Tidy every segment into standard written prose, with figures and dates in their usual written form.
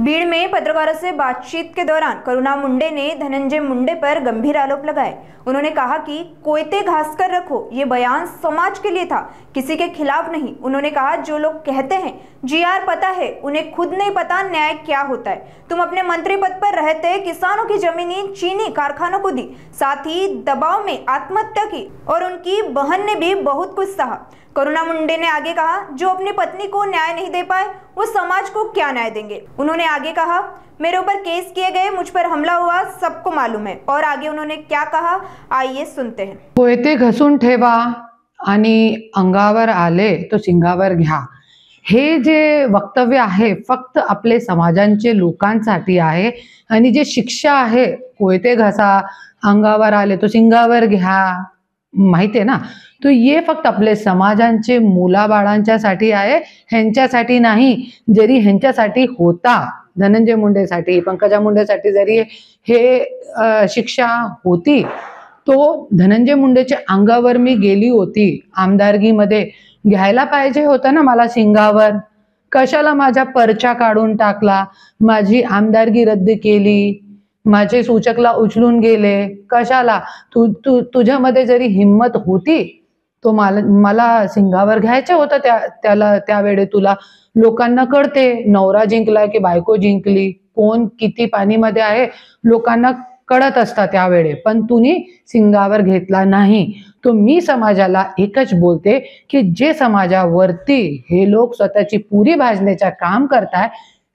भीड़ में पत्रकारों से बातचीत के दौरान करुणा मुंडे ने धनंजय मुंडे पर गंभीर आरोप लगाए। उन्होंने कहा कि कोयते घास कर रखो, ये बयान समाज के लिए था, किसी के खिलाफ नहीं। उन्होंने कहा, जो लोग कहते हैं जीआर पता है, उन्हें खुद नहीं पता न्याय क्या होता है। तुम अपने मंत्री पद पर रहते किसानों की जमीनें चीनी कारखानों को दी, साथ ही दबाव में आत्महत्या की और उनकी बहन ने भी बहुत कुछ सहा। करुणा मुंडे ने आगे कहा, जो अपनी पत्नी को न्याय नहीं दे पाए वो समाज को क्या न्याय देंगे। उन्होंने आगे कहा, मेरे ऊपर केस किए गए, मुझ पर हमला हुआ, सबको मालूम है। और आगे उन्होंने क्या कहा, आइए सुनते हैं। कोयते घसून ठेवा आणि अंगावर आले तो सिंगावर घ्या, हे जे वक्तव्य आहे फक्त आपले समाजांचे लोकांसाठी आहे। आणि जे शिक्षा आहे कोयते घसा, अंगावर आले तो सिंगावर घ्या, माहिती आहे ना, तो ये फक्त आपले समाजांचे मुलाबाळांच्यासाठी आहे, ह्यांच्यासाठी नाही। जरी ह्यांच्यासाठी होता, धनंजय मुंडेसाठी, पंकजा मुंडेसाठी जरी हे शिक्षा होती, तो धनंजय मुंडेच्या अंगावर मी गेली होती आमदारकीमध्ये, घ्यायला पाहिजे होतं ना मला सिंगावर। कशाला माझा पर्चा काढून टाकला, माझी आमदारकी रद्द केली, माझे सूचकला उचलून गेले, कशाला? तुझ्यामध्ये जरी हिम्मत होती तो मला सिंगावर घ्यायचं होतं त्यावेळे तुला। लोकांना कळते नवरा जिंकला की बायको जिंकली, कोण किती पाणीमध्ये आहे लोकांना कळत असतं त्यावेळे, पण तुम्ही सिंगावर घेतला नाही। तो मी समाजाला एकच बोलते की जे समाजावरती हे लोक स्वतःची पुरी भाजण्याचं काम करताय,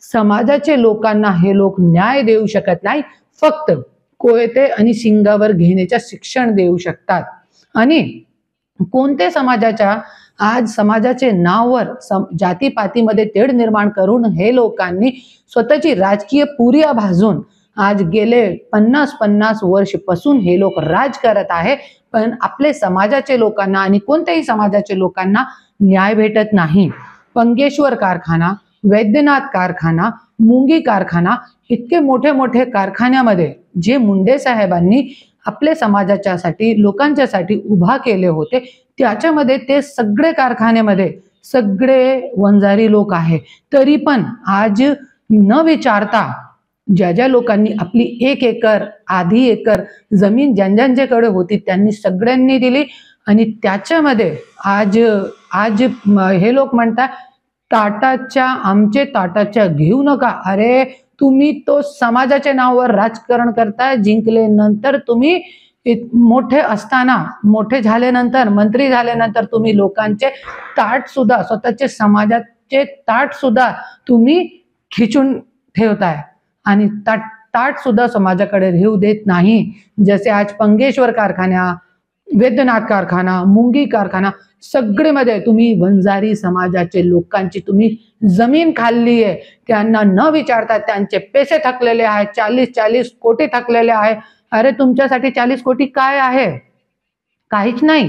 समाजाचे लोकांना हे लोक न्याय देऊ शकत नाही, फक्त कोयते आणि सिंगावर घेण्याचं शिक्षण देऊ शकतात। आणि कोणते समाजाच्या आज समाजाचे नावावर जातीपातीमध्ये तेढ निर्माण करून हे लोकांनी स्वतःची राजकीय पुरिया भाजून आज गेले 50 वर्षापासून हे लोक राज करत आहे, पण आपले समाजाचे लोकांना आणि कोणत्याही समाजाचे लोकांना न्याय भेटत नाही। पंगेश्वर कारखाना, वैद्यनाथ कारखाना, मुंगी कारखाना, इतके मोठे मोठे कारखान्यामध्ये जे मुंडे साहेबांनी आपले समाजाच्यासाठी लोकांच्यासाठी उभा केले होते, त्याच्यामध्ये ते सगळे कारखान्यामध्ये सगळे वंजारी लोक आहे। तरी पण आज न विचारता ज्या लोकांनी आपली 1 एकर आधी एकर जमीन ज्यांच्याकडे होती त्यांनी सगळ्यांनी दिली। आणि त्याच्यामध्ये आज हे लोक म्हणतात ताटाच्या आमचे ताटाच्या घेऊ नका। अरे तुम्ही तो समाजाच्या नावावर राजकारण करताय, जिंकले नंतर तुम्ही मोठे असताना, मोठे झाल्यानंतर, मंत्री झाल्यानंतर तुम्ही लोकांचे ताट सुद्धा, स्वतःचे समाजाचे ताट सुद्धा तुम्ही खिचून ठेवताय आणि ताट सुद्धा समाजाकडे घेऊ देत नाही। जसे आज पंगेश्वर कारखाना, वैद्यनाथ कारखाना, मुंगी कारखाना सगळेमध्ये तुम्ही वंजारी समाजाचे लोकांची तुम्ही जमीन खाल्ली आहे। त्यांना न विचारता त्यांचे पैसे थकलेले आहेत, 40 कोटी थकलेले आहे। अरे तुमच्यासाठी 40 कोटी काय आहे? काहीच नाही।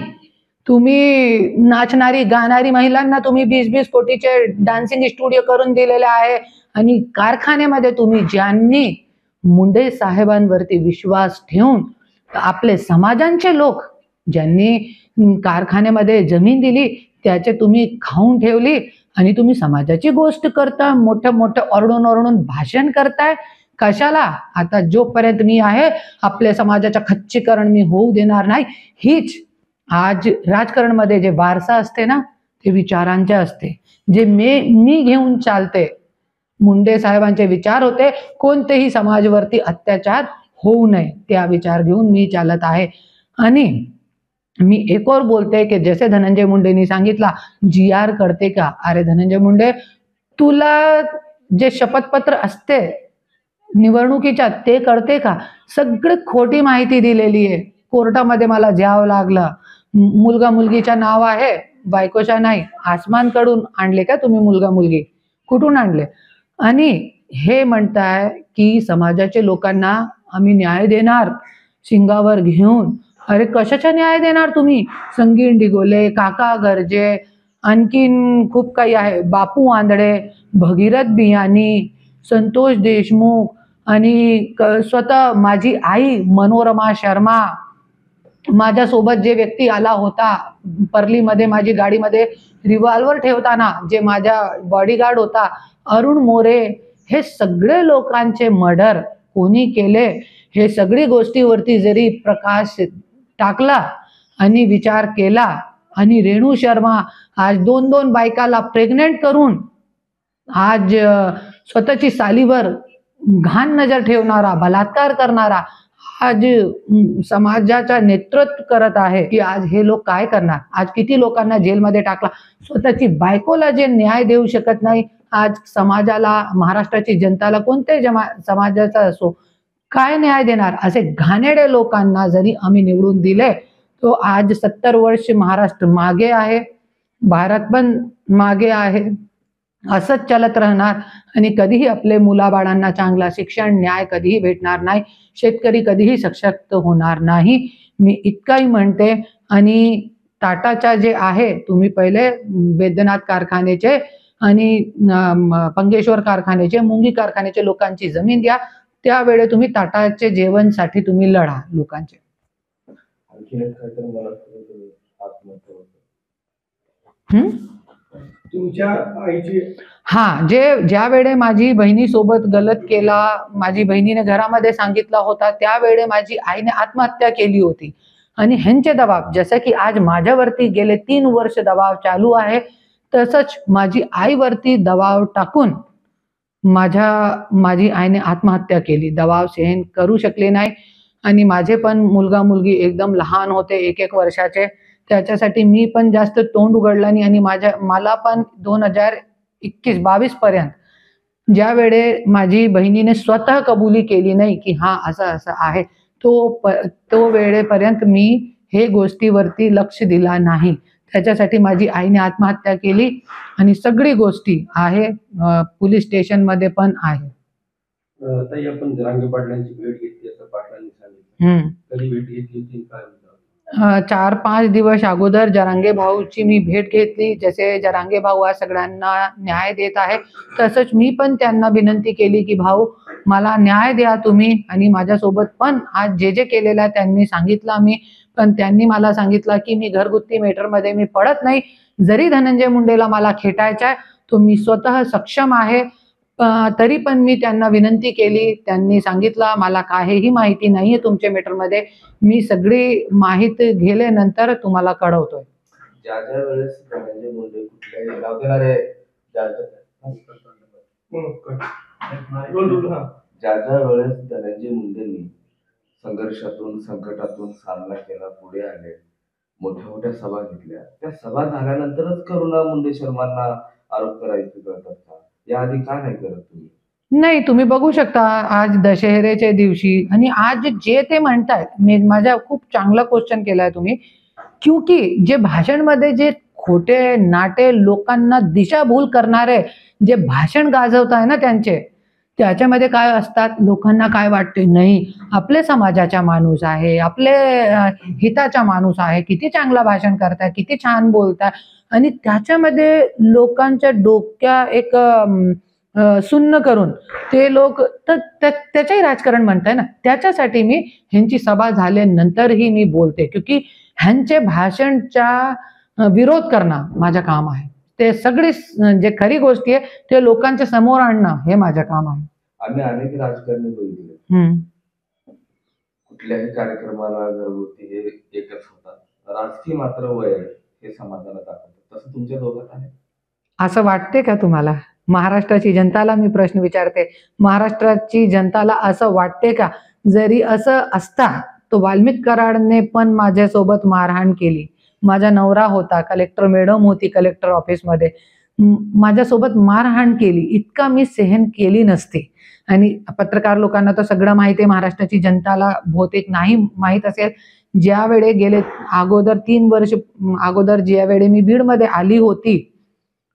तुम्ही नाचणारी गाणारी महिलांना तुम्ही 20 कोटीचे डान्सिंग स्टुडिओ करून दिलेले आहे। आणि कारखान्यामध्ये तुम्ही ज्यांनी मुंडे साहेबांवरती विश्वास ठेवून आपले समाजांचे लोक ज्यांनी कारखान्यामध्ये जमीन दिली त्याचे तुम्ही खाऊन ठेवली आणि तुम्ही समाजाची गोष्ट करता, मोठं ओरडून भाषण करताय, कशाला? आता जोपर्यंत मी आहे आपल्या समाजाचं खच्चीकरण मी होऊ देणार नाही। हीच आज राजकारणमध्ये जे वारसा असते ना ते विचारांचे असते, जे मी घेऊन चालते। मुंडे साहेबांचे विचार होते कोणतेही समाजावरती अत्याचार होऊ नये, त्या विचार घेऊन मी चालत आहे। आणि मी एक और बोलते की जैसे धनंजय मुंडेंनी सांगितला जीआर करते का? अरे धनंजय मुंडे, तुला जे शपथपत्र असते निवडणुकीच्या ते करते का? सगळी खोटी माहिती दिलेली आहे। कोर्टामध्ये मला जावं लागलं, मुलगा मुलगीचं नाव आहे, बायकोच्या नाही। आसमानकडून आणले का तुम्ही मुलगा मुलगी? कुठून आणले? आणि हे म्हणताय की समाजाचे लोकांना आम्ही न्याय देणार सिंगावर घेऊन। अरे कशाचा न्याय देणार तुम्ही? संगीन डिगोले, काका गर्जे, आणखीन खूप काही आहे, बापू आंधळे, भगीरथ बियाणी, संतोष देशमुख आणि स्वतः माझी आई मनोरमा शर्मा, माझ्यासोबत जे व्यक्ती आला होता परलीमध्ये माझी गाडीमध्ये रिव्हॉल्वर ठेवताना जे माझा बॉडीगार्ड होता अरुण मोरे, हे सगळे लोकांचे मर्डर कोणी केले हे सगळी गोष्टीवरती जरी प्रकाश टाकला आणि विचार केला आणि रेणू शर्मा आज 2-2 बायकाला प्रेग्नेंट करून आज स्वतःची सालीवर घाण नजर ठेवणारा, बलात्कार करणारा आज समाजाचा नेतृत्व करत आहे की आज हे लोक काय करणार. आज किती लोकांना जेलमध्ये टाकला. स्वतःची बायकोला जे न्याय देऊ शकत नाही, आज समाजाला, महाराष्ट्राची जनताला, कोणत्याही समाजाचा असो, काय न्याय देणार. असे घाणेरडे लोकांना जरी आम्ही निवडून दिले तो आज 70 वर्ष महाराष्ट्र मागे आहे, भारत पण मागे आहे. असंच चालत राहणार आणि कधीही आपले मुलाबाळांना चांगला शिक्षण, न्याय कधीही भेटणार नाही. शेतकरी कधीही सशक्त होणार नाही. मी इतकंही म्हणते. आणि टाटाच्या जे आहे, तुम्ही पहिले वैद्यनाथ कारखान्याचे आणि पंगेश्वर कारखान्याचे, मुंगी कारखान्याचे लोकांची जमीन द्या. त्यावेळे तुम्ही टाटाचे जेवणसाठी तुम्ही लढा लोकांचे. तुमच्या आईची ज्या वेळे माझी बहिणीसोबत गलत केला, माझी बहिणीने घरामध्ये सांगितला होता, त्यावेळे माझी आईने आत्महत्या केली होती. आणि ह्यांचे दबाव, जसं की आज माझ्यावरती गेले 3 वर्ष दबाव चालू आहे, तसंच माझी आईवरती दबाव टाकून माझी आईने आत्महत्या केली. दबाव सहन करू शकले नाही. आणि माझे पण मुलगा मुलगी एकदम लहान होते, 1-1 वर्षाचे. त्याच्यासाठी मी पण जास्त तोंड उघडलं नाही. आणि मला पण 2021-22 पर्यंत ज्या वेळे माझी बहिणीने स्वतः कबुली केली नाही की हा असं आहे, तो वेळेपर्यंत मी हे गोष्टीवरती लक्ष दिला नाही. त्याच्यासाठी माझी आईने आत्महत्या केली. आणि सगळी गोष्टी आहे पोलीस स्टेशन मध्ये पण आहे. ताई, आपण जरांगे पाटलांची भेट घेतली असं पाटलांनी सांगितलं. कधी भेट घेतली होती, काय? 4-5 दिवस अगोदर जरांगे भाऊची मी भेट घेतली. जसे जरांगे भाऊ आज सगळ्यांना न्याय देत आहे, तसंच मी पण त्यांना विनंती केली की भाऊ मला न्याय द्या तुम्ही. आणि माझ्यासोबत पण आज जे केलेलं आहे त्यांनी सांगितलं मी. पण त्यांनी मला सांगितलं की मी घरगुती मॅटरमध्ये मी पडत नाही. जरी धनंजय मुंडेला मला खेटायचा आहे तो मी स्वतः सक्षम आहे. तरी पण मी त्यांना विनंती केली. त्यांनी सांगितलं मला काहीही माहिती नाहीये तुमच्या मॅटरमध्ये, मी सगळी माहिती गेल्यानंतर तुम्हाला कळवतोय. ज्या वेळेस धनंजय मुंडे कुठल्याही गाव देणारे ज्या वेळेस धनंजय मुंडेंनी संघर्षातून, संकटातून सामना केला, पुढे आले, मोठ्या मोठ्या सभा घेतल्या, त्या सभा झाल्यानंतरच करुणा मुंडे शर्मांना आरोप करायचे करतात का? याआधी का नाही करत तुम्ही? नाही, तुम्ही बघू शकता आज दशहरेच्या दिवशी आणि आज जे ते म्हणतायत, माझा खूप चांगला क्वेश्चन केलाय तुम्ही. क्योंकि जे भाषणमध्ये जे खोटे नाटे लोकांना दिशाभूल करणारे जे भाषण गाजवत आहे ना त्यांचे, त्याच्यामध्ये काय असतात, लोकांना काय वाटते, नाही आपले समाजाचा माणूस आहे, आपले हिताचा माणूस आहे, किती चांगला भाषण करताय, किती छान बोलताय. आणि त्याच्यामध्ये लोकांच्या डोक्या एक सुन्न करून ते लोक त्याचंही राजकारण म्हणताय ना. त्याच्यासाठी मी ह्यांची सभा झाल्यानंतरही मी बोलते, क्योंकि ह्यांचे भाषणचा विरोध करणं माझं काम आहे. ते सगळी जे खरी गोष्टी आहे ते लोकांच्या समोर आणणं हे माझं काम आहे. आम्ही अनेक राजकारणी बघितले, कुठल्याही कार्यक्रमाला घरगुती हे एकच होतात, राजकीय मात्र वय हे समाजाला दाखवतात. तसं तुमच्या दोघात आहे असं वाटते का तुम्हाला? महाराष्ट्राची जनताला मी प्रश्न विचारते, महाराष्ट्राची जनताला असं वाटते का? जरी असं असता तो वाल्मिक कराडने पण माझ्यासोबत मारहाण केली. माझा नवरा होता, कलेक्टर मॅडम होती कलेक्टर ऑफिसमध्ये, माझ्यासोबत मारहाण केली, इतका मी सहन केली नसते. आणि पत्रकार लोकांना तर सगळं माहिती आहे, महाराष्ट्राची जनताला बहुतेक नाही माहीत असेल. ज्या वेळे गेले अगोदर 3 वर्ष अगोदर ज्या वेळे मी बीडमध्ये आली होती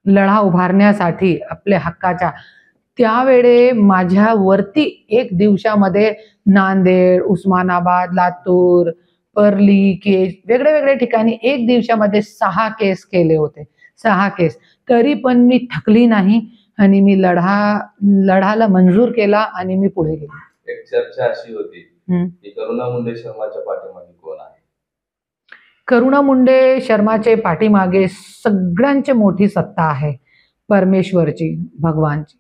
लढा उभारण्यासाठी आपल्या हक्काच्या, त्यावेळे माझ्यावरती 1 दिवसामध्ये नांदेड, उस्मानाबाद, लातूर, परली केस, वेगळे वेगळे ठिकाणी 1 दिवसामध्ये 6 केस केले होते, 6 केस. तरी पण मी थकली नाही आणि मी लढाला मंजूर केला आणि मी पुढे गेले. एक चर्चा अशी होती की करुणा मुंडे शर्माच्या पाठीमागे कोण आहे? करुणा मुंडे शर्माचे पाठीमागे सगळ्यांची मोठी सत्ता आहे, परमेश्वरची, भगवानची.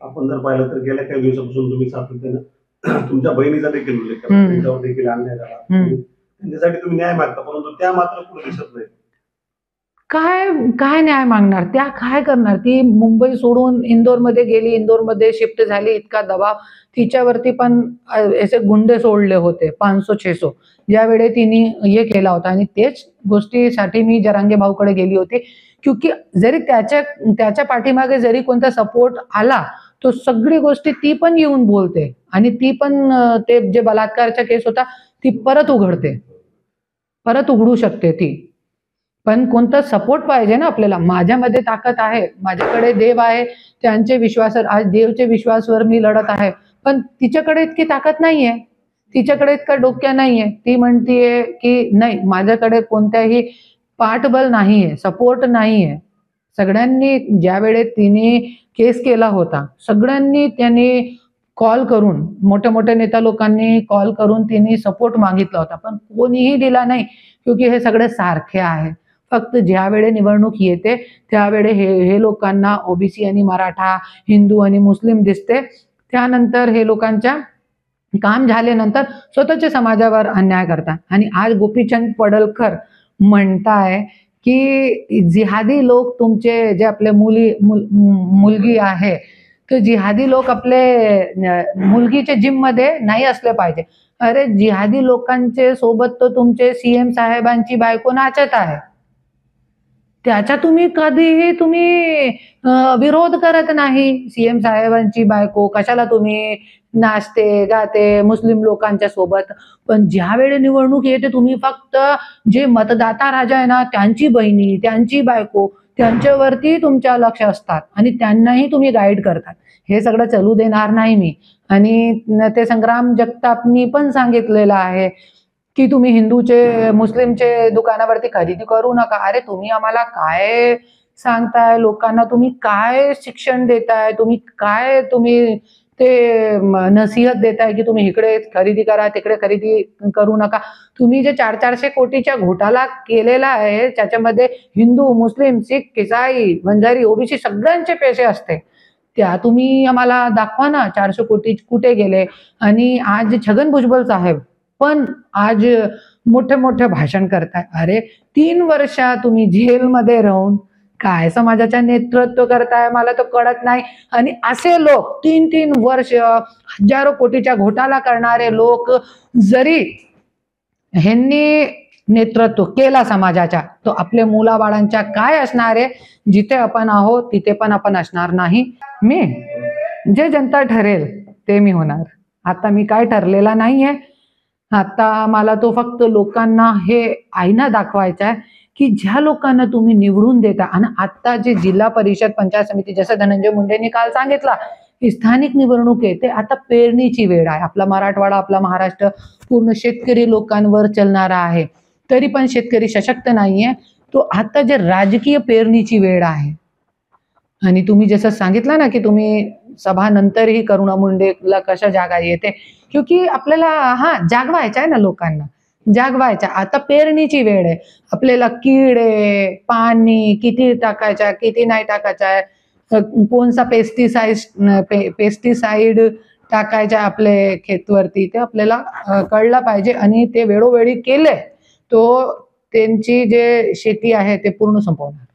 आपण जर पाहिलं तर गेल्या काही दिवसापासून तुम्ही सातत्यानं तुमच्या बहिणीचा देखील उल्लेख केला, त्यांच्यावर देखील अन्याय झाला, त्यांच्यासाठी तुम्ही न्याय मागता, परंतु त्या मात्र पुढे दिसत नाही. काय काय न्याय मागणार? त्या काय करणार? ती मुंबई सोडून इंदोरमध्ये गेली, इंदोरमध्ये शिफ्ट झाली, इतका दबाव तिच्यावरती पण असे गुंडे सोडले होते 500-600 ज्यावेळी तिने हे केला होता. आणि तेच गोष्टीसाठी मी जरांगे भाऊकडे गेली होती, क्योंकि जरी त्याच्या पाठीमागे जरी कोणता सपोर्ट आला तो सगळी गोष्टी ती पण येऊन बोलते आणि ती पण ते जे बलात्कारचा केस होता ती परत उघडते, परत उघडू शकते ती. पण कोणता सपोर्ट पाहिजे ना आपल्याला. माझ्यामध्ये ताकद आहे, माझ्याकडे देव आहे, त्यांचे विश्वास, आज देवचे विश्वासवर मी लढत आहे, पण तिच्याकडे इतकी ताकद नाहीये, तिच्याकडे इतका डोक्या नाहीये. ती म्हणतीये की नाही, माझ्याकडे कोणत्याही पाठबळ नाहीये, सपोर्ट नाहीये. सगळ्यांनी ज्यावेळेस तिने केस केला होता, सगळ्यांनी त्यांनी कॉल करून, मोठ्या मोठ्या नेता लोकांनी कॉल करून तिने सपोर्ट मागितला होता, पण कोणीही दिला नाही. क्योंकि हे सगळे सारखे आहे. फक्त ज्यावेळेस निवडणूक येते त्यावेळेस हे लोकांना ओबीसी आणि मराठा, हिंदू आणि मुस्लिम दिसते. त्यानंतर हे लोकांच्या काम झाल्यानंतर स्वतःच्या समाजावर अन्याय करतात. आणि आज गोपीचंद पडळकर म्हणताय की जिहादी लोक तुमचे जे आपले मुलगी आहे, तर जिहादी लोक आपले मुलगीच्या जिम मध्ये नाही असले पाहिजे. अरे जिहादी लोकांचे सोबत तर तुमचे सीएम साहेबांची बायको नाचत आहे, त्याचा तुम्ही कधीही विरोध करत नाही. सीएम साहेबांची बायको कशाला तुम्ही नाचते गाते मुस्लिम लोकांच्या सोबत. पण ज्यावेळी निवडणूक येते तुम्ही फक्त जे मतदाता राजा आहे ना, त्यांची बहिणी, त्यांची बायको, त्यांच्यावरती तुमच्या लक्ष असतात आणि त्यांनाही तुम्ही गाईड करतात. हे सगळं चालू देणार नाही मी. आणि ते संग्राम जगतापनी पण सांगितलेलं आहे की तुम्ही हिंदूचे मुस्लिमचे दुकानावरती खरेदी करू नका. अरे तुम्ही आम्हाला काय सांगताय? लोकांना तुम्ही काय शिक्षण देताय? तुम्ही ते नसीहत देताय की तुम्ही इकडे खरेदी करा, तिकडे खरेदी करू नका. तुम्ही जे 400 कोटीच्या घोटाळा केलेला आहे त्याच्यामध्ये हिंदू, मुस्लिम, शीख, ईसाई, वंजारी, ओबीसी सगळ्यांचे पैसे असते. त्या तुम्ही आम्हाला दाखवा ना 400 कोटी कुठे गेले. आणि आज छगन भुजबळ साहेब पण आज मोठे मोठे भाषण करताय. अरे 3 वर्ष तुम्ही जेलमध्ये राहून काय समाजाचं नेतृत्व करताय मला तर कळत नाही. आणि असे लोक 3-3 वर्ष हजारो कोटीच्या घोटाळा करणारे लोक जरी ह्यांनी नेतृत्व केला समाजाच्या, तो आपल्या मुलाबाळांच्या काय असणार आहे? जिथे आपण आहोत तिथे पण आपण असणार नाही. मी जे जनता ठरेल ते मी होणार. आता मी काय ठरलेला नाहीये. आता मला तो फक्त लोकांना हे आईना दाखवायचा आहे की ज्या लोकांना तुम्ही निवडून देता. आणि आता जे जिल्हा परिषद, पंचायत समिती, जसं धनंजय मुंडेंनी काल सांगितलं की स्थानिक निवडणूक आहे, ते आता पेरणीची वेळ आहे. आपला मराठवाडा, आपला महाराष्ट्र पूर्ण शेतकरी लोकांवर चालणारा आहे, तरी पण शेतकरी सशक्त नाहीये. तो आता जे राजकीय पेरणीची वेळ आहे. आणि तुम्ही जसं सांगितलं ना की तुम्ही सभा नंतरही करुणा मुंडेला कशा जागा येते, क्योंकि आपल्याला जागवायचं आहे ना, लोकांना जागवायचं. आता पेरणीची वेळ आहे. आपल्याला किडे, पाणी किती टाकायचा, किती नाही टाकायचा, कोणसा पेस्टिसाइड टाकायचा आपले खेतवरती, ते आपल्याला कळलं पाहिजे. आणि ते वेळोवेळी केले तो त्यांची जे शेती आहे ते पूर्ण संपवणार.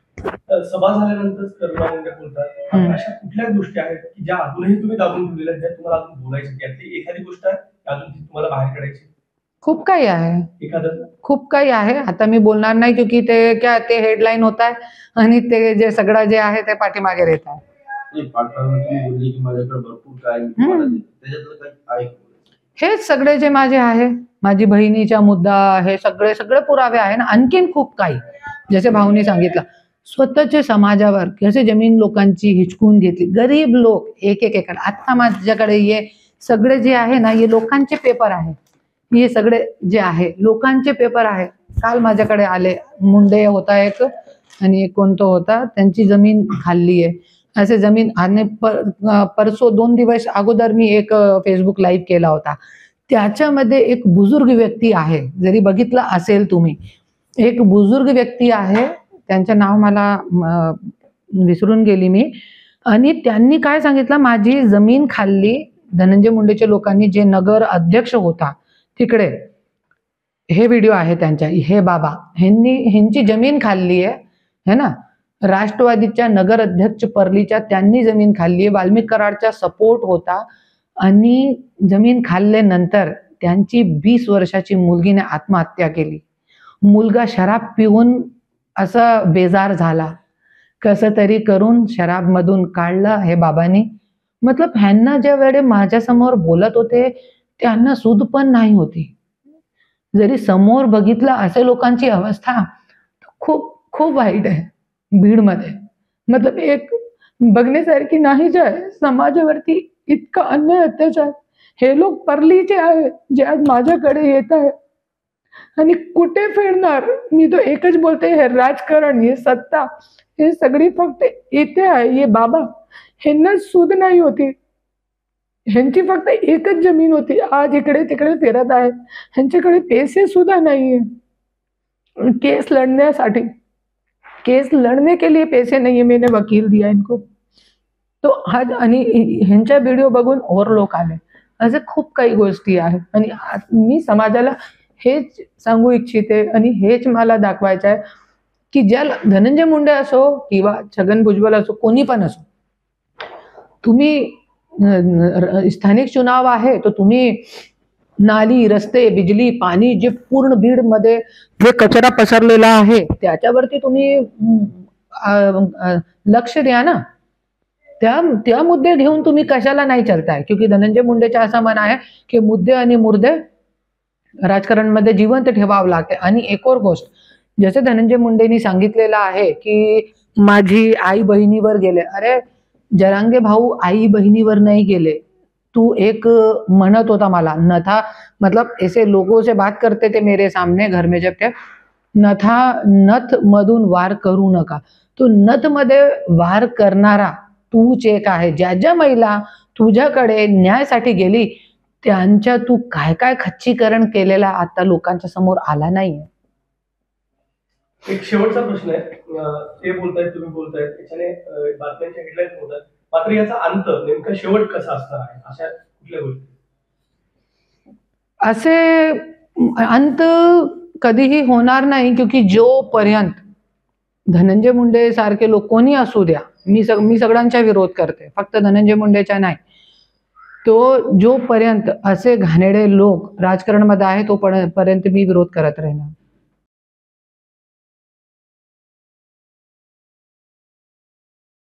सभा झाल्यानंतर करुणा मुंडे बोलतात, अशा कुठल्या गोष्टी आहेत की ज्या अजूनही तुम्ही दाबून ठेवलेल्या, ज्या तुम्हाला अजून बोलायची, त्यातली एखादी गोष्ट आहे अजून तुम्हाला बाहेर काढायची? खूप काही आहे, एखादं खूप काही आहे. आता मी बोलणार नाही क्योंकि ते हेडलाईन होत आहे आणि ते जे सगळं जे आहे ते पाठीमागे येत आहे. बोलली की माझ्याकडे भरपूर काय त्याच्यातलं काय आहे? हेच सगळे जे माझे आहे, माझी बहिणीचा मुद्दा, हे सगळे पुरावे आहे ना. आणखीन खूप काही, जसे भाऊनी सांगितलं, स्वतःच्या समाजावर कसे जमीन लोकांची हिचकून घेतली, गरीब लोक एक एकर. आता माझ्याकडे हे सगळे जे आहे ना, हे लोकांचे पेपर आहे. हे सगळे जे आहे लोकांचे पेपर आहे. काल माझ्याकडे आले, मुंडे होता एक आणि एक कोणतो होता, त्यांची जमीन खाल्ली आहे असे जमीन. आणि परसो 2 दिवस अगोदर मी एक फेसबुक लाईव्ह केला होता. त्याच्यामध्ये एक बुजुर्ग व्यक्ती आहे, जरी बघितलं असेल तुम्ही, एक बुजुर्ग व्यक्ती आहे, त्यांचं नाव मला विसरून गेली मी. आणि त्यांनी काय सांगितलं, माझी जमीन खाल्ली. धनंजय मुंडेच्या लोकांनी, जे नगर अध्यक्ष होता तिकडे, हे व्हिडिओ आहे त्यांच्या, हे बाबा ह्यांची जमीन खाल्ली आहे, है ना. राष्ट्रवादीच्या नगर अध्यक्ष परलीच्या त्यांनी जमीन खाल्ली आहे. वाल्मिक कराडचा सपोर्ट होता आणि जमीन खाल्ल्यानंतर त्यांची 20 वर्षाची मुलगीने आत्महत्या केली. मुलगा शराब पिऊन असा बेजार झाला, कसं तरी करून शराब मधून काढलं हे बाबांनी. मतलब ह्यांना ज्या वेळे माझ्यासमोर बोलत होते त्यांना सूद पण नाही होती. जरी समोर बघितलं असे लोकांची अवस्था खूप खूप वाईट आहे बीडमध्ये. मतलब एक बघण्यासारखी नाहीच आहे. समाजावरती इतका अन्याय अत्याचार. हे लोक परलीचे आहेत जे आज माझ्याकडे येत आहे आणि कुठे फेडणार. मी तो एकच बोलते, हे राजकारण, हे सत्ता, हे सगळी फक्त इथे आहे. हे बाबा, ह्यांना सूद नाही होती. ह्यांची फक्त एकच जमीन होती, आज इकडे तिकडे फिरत आहे. ह्यांच्याकडे पैसे सुद्धा नाहीये केस लड़ण्यासाठी. केस लड़ने के लिए पैसे नहीं है, मैंने वकील दिया इनको. तो आज आणि ह्यांच्या व्हिडिओ बघून और लोक आले. असे खूप काही गोष्टी आहेत आणि मी समाजाला हेच सांगू इच्छिते आणि हेच मला दाखवायचं आहे की ज्याला धनंजय मुंडे असो किंवा छगन भुजबळ असो, कोणी पण असो, तुम्ही स्थानिक चुनाव आहे तो तुम्ही नाली, रस्ते, बिजली, पाणी, जे पूर्ण बीड मध्ये जे कचरा पसरलेला आहे त्याच्यावरती तुम्ही लक्ष द्या ना. त्या मुद्दे घेऊन तुम्ही कशाला नाही चालताय. क्योंकि धनंजय मुंडेचा असा मन आहे की मुद्दे आणि मुर्दे राजकारणमध्ये जिवंत ठेवावं लागते. आणि एक और गोष्ट, जसे धनंजय मुंडेंनी सांगितलेलं आहे की माझी आई बहिणीवर गेले. अरे जरांगे भाऊ आई बहिणीवर नाही गेले. तू एक म्हणत होता मला, नथा मतलब ऐसे लोगों से बात करते थे मेरे सामने घर में जब थे, नथ मधून वार करू नका. तो नथ मध्ये वार करणारा तूच एक आहे. ज्या ज्या महिला तुझ्याकडे न्यायासाठी गेली त्यांच्या तू काय काय खच्चीकरण केलेला आता लोकांच्या समोर आला नाहीये. एक शेवटचा प्रश्न आहे. ते बोलतायत, तुम्ही बोलतायत, त्याच्याने बातम्यांच्या हेडलाईन्स होतात, मात्र याचा अंत नेमका शेवट कसा असणार आहे, अशा कुठल्या गोष्टी? असे अंत कधीही होणार नाही. क्योंकि जोपर्यंत धनंजय मुंडे सारखे लोक कोणी असू द्या, मी सगळ्यांचा विरोध करते, फक्त धनंजय मुंडेचा नाही, तो जोपर्यंत असे घाणेरडे लोक राजकारणामध्ये आहे तोपर्यंत मी विरोध करत राहणार.